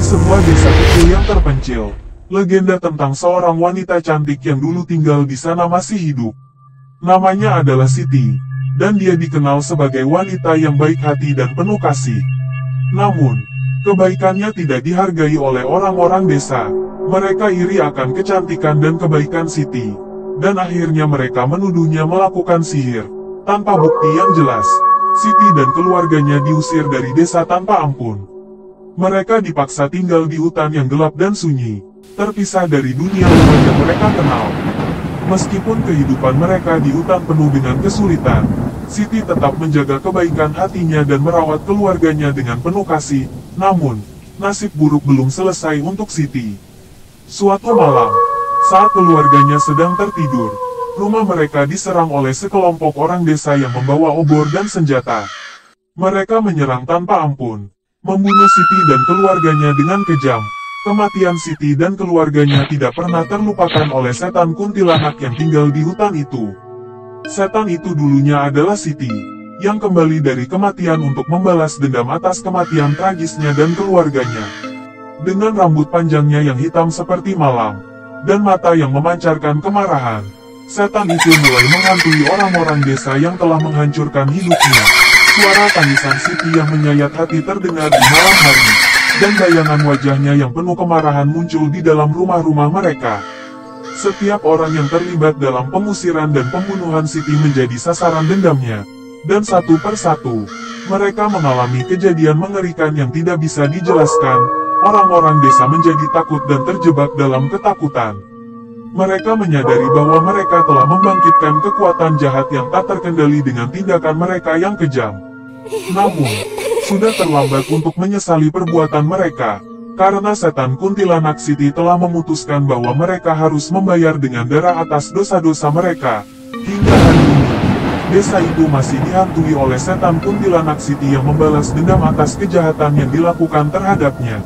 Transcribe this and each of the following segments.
sebuah desa kecil yang terpencil, legenda tentang seorang wanita cantik yang dulu tinggal di sana masih hidup. Namanya adalah Siti, dan dia dikenal sebagai wanita yang baik hati dan penuh kasih. Namun, kebaikannya tidak dihargai oleh orang-orang desa. Mereka iri akan kecantikan dan kebaikan Siti, dan akhirnya mereka menuduhnya melakukan sihir. Tanpa bukti yang jelas, Siti dan keluarganya diusir dari desa tanpa ampun. Mereka dipaksa tinggal di hutan yang gelap dan sunyi, terpisah dari dunia luar yang mereka kenal. Meskipun kehidupan mereka di hutan penuh dengan kesulitan, Siti tetap menjaga kebaikan hatinya dan merawat keluarganya dengan penuh kasih. Namun, nasib buruk belum selesai untuk Siti. Suatu malam, saat keluarganya sedang tertidur, rumah mereka diserang oleh sekelompok orang desa yang membawa obor dan senjata. Mereka menyerang tanpa ampun, membunuh Siti dan keluarganya dengan kejam. Kematian Siti dan keluarganya tidak pernah terlupakan oleh setan kuntilanak yang tinggal di hutan itu. Setan itu dulunya adalah Siti, yang kembali dari kematian untuk membalas dendam atas kematian tragisnya dan keluarganya. Dengan rambut panjangnya yang hitam seperti malam, dan mata yang memancarkan kemarahan, setan itu mulai menghantui orang-orang desa yang telah menghancurkan hidupnya. Suara tangisan Siti yang menyayat hati terdengar di malam hari, dan bayangan wajahnya yang penuh kemarahan muncul di dalam rumah-rumah mereka. Setiap orang yang terlibat dalam pengusiran dan pembunuhan Siti menjadi sasaran dendamnya, dan satu persatu, mereka mengalami kejadian mengerikan yang tidak bisa dijelaskan. Orang-orang desa menjadi takut dan terjebak dalam ketakutan. Mereka menyadari bahwa mereka telah membangkitkan kekuatan jahat yang tak terkendali dengan tindakan mereka yang kejam. Namun, sudah terlambat untuk menyesali perbuatan mereka, karena setan kuntilanak Siti telah memutuskan bahwa mereka harus membayar dengan darah atas dosa-dosa mereka. Hingga hari ini, desa itu masih dihantui oleh setan kuntilanak Siti yang membalas dendam atas kejahatan yang dilakukan terhadapnya.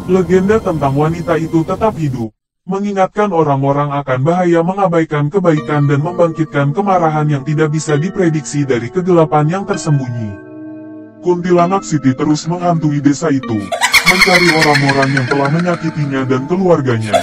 Legenda tentang wanita itu tetap hidup, mengingatkan orang-orang akan bahaya mengabaikan kebaikan dan membangkitkan kemarahan yang tidak bisa diprediksi dari kegelapan yang tersembunyi. Kuntilanak Siti terus menghantui desa itu, mencari orang-orang yang telah menyakitinya dan keluarganya.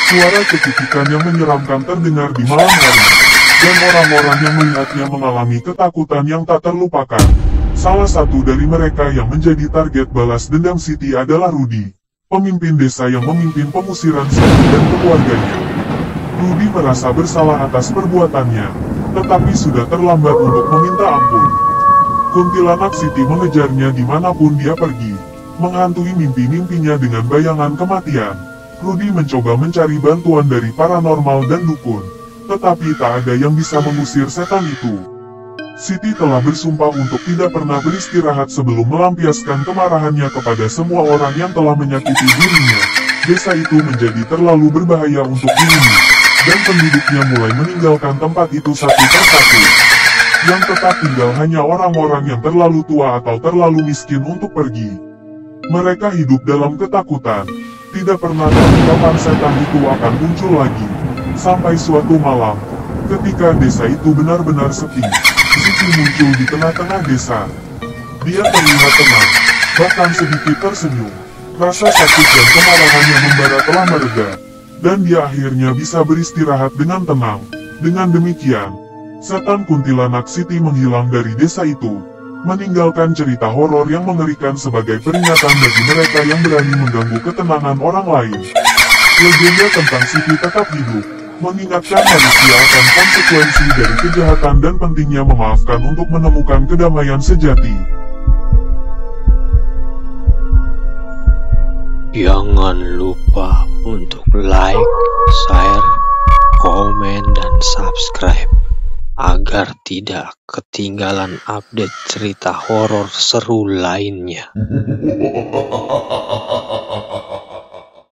Suara cekikikan yang menyeramkan terdengar di malam hari, dan orang-orang yang melihatnya mengalami ketakutan yang tak terlupakan. Salah satu dari mereka yang menjadi target balas dendam Siti adalah Rudi, pemimpin desa yang memimpin pengusiran Siti dan keluarganya. Rudi merasa bersalah atas perbuatannya, tetapi sudah terlambat untuk meminta ampun. Kuntilanak Siti mengejarnya dimanapun dia pergi, menghantui mimpi-mimpinya dengan bayangan kematian. Rudi mencoba mencari bantuan dari paranormal dan dukun, tetapi tak ada yang bisa mengusir setan itu. Siti telah bersumpah untuk tidak pernah beristirahat sebelum melampiaskan kemarahannya kepada semua orang yang telah menyakiti dirinya. Desa itu menjadi terlalu berbahaya untuk dihuni, dan penduduknya mulai meninggalkan tempat itu satu persatu. Yang tetap tinggal hanya orang-orang yang terlalu tua atau terlalu miskin untuk pergi. Mereka hidup dalam ketakutan, tidak pernah tahu kapan setan itu akan muncul lagi. Sampai suatu malam, ketika desa itu benar-benar sepi, Siti muncul di tengah-tengah desa. Dia terlihat tenang, bahkan sedikit tersenyum. Rasa sakit dan kemarahan yang membara telah mereda, dan dia akhirnya bisa beristirahat dengan tenang. Dengan demikian, setan kuntilanak Siti menghilang dari desa itu, meninggalkan cerita horor yang mengerikan sebagai peringatan bagi mereka yang berani mengganggu ketenangan orang lain. Legenda tentang Siti tetap hidup, mengingatkan manusia akan konsekuensi dari kejahatan dan pentingnya memaafkan untuk menemukan kedamaian sejati. Jangan lupa untuk like, share, komen, dan subscribe agar tidak ketinggalan update cerita horor seru lainnya.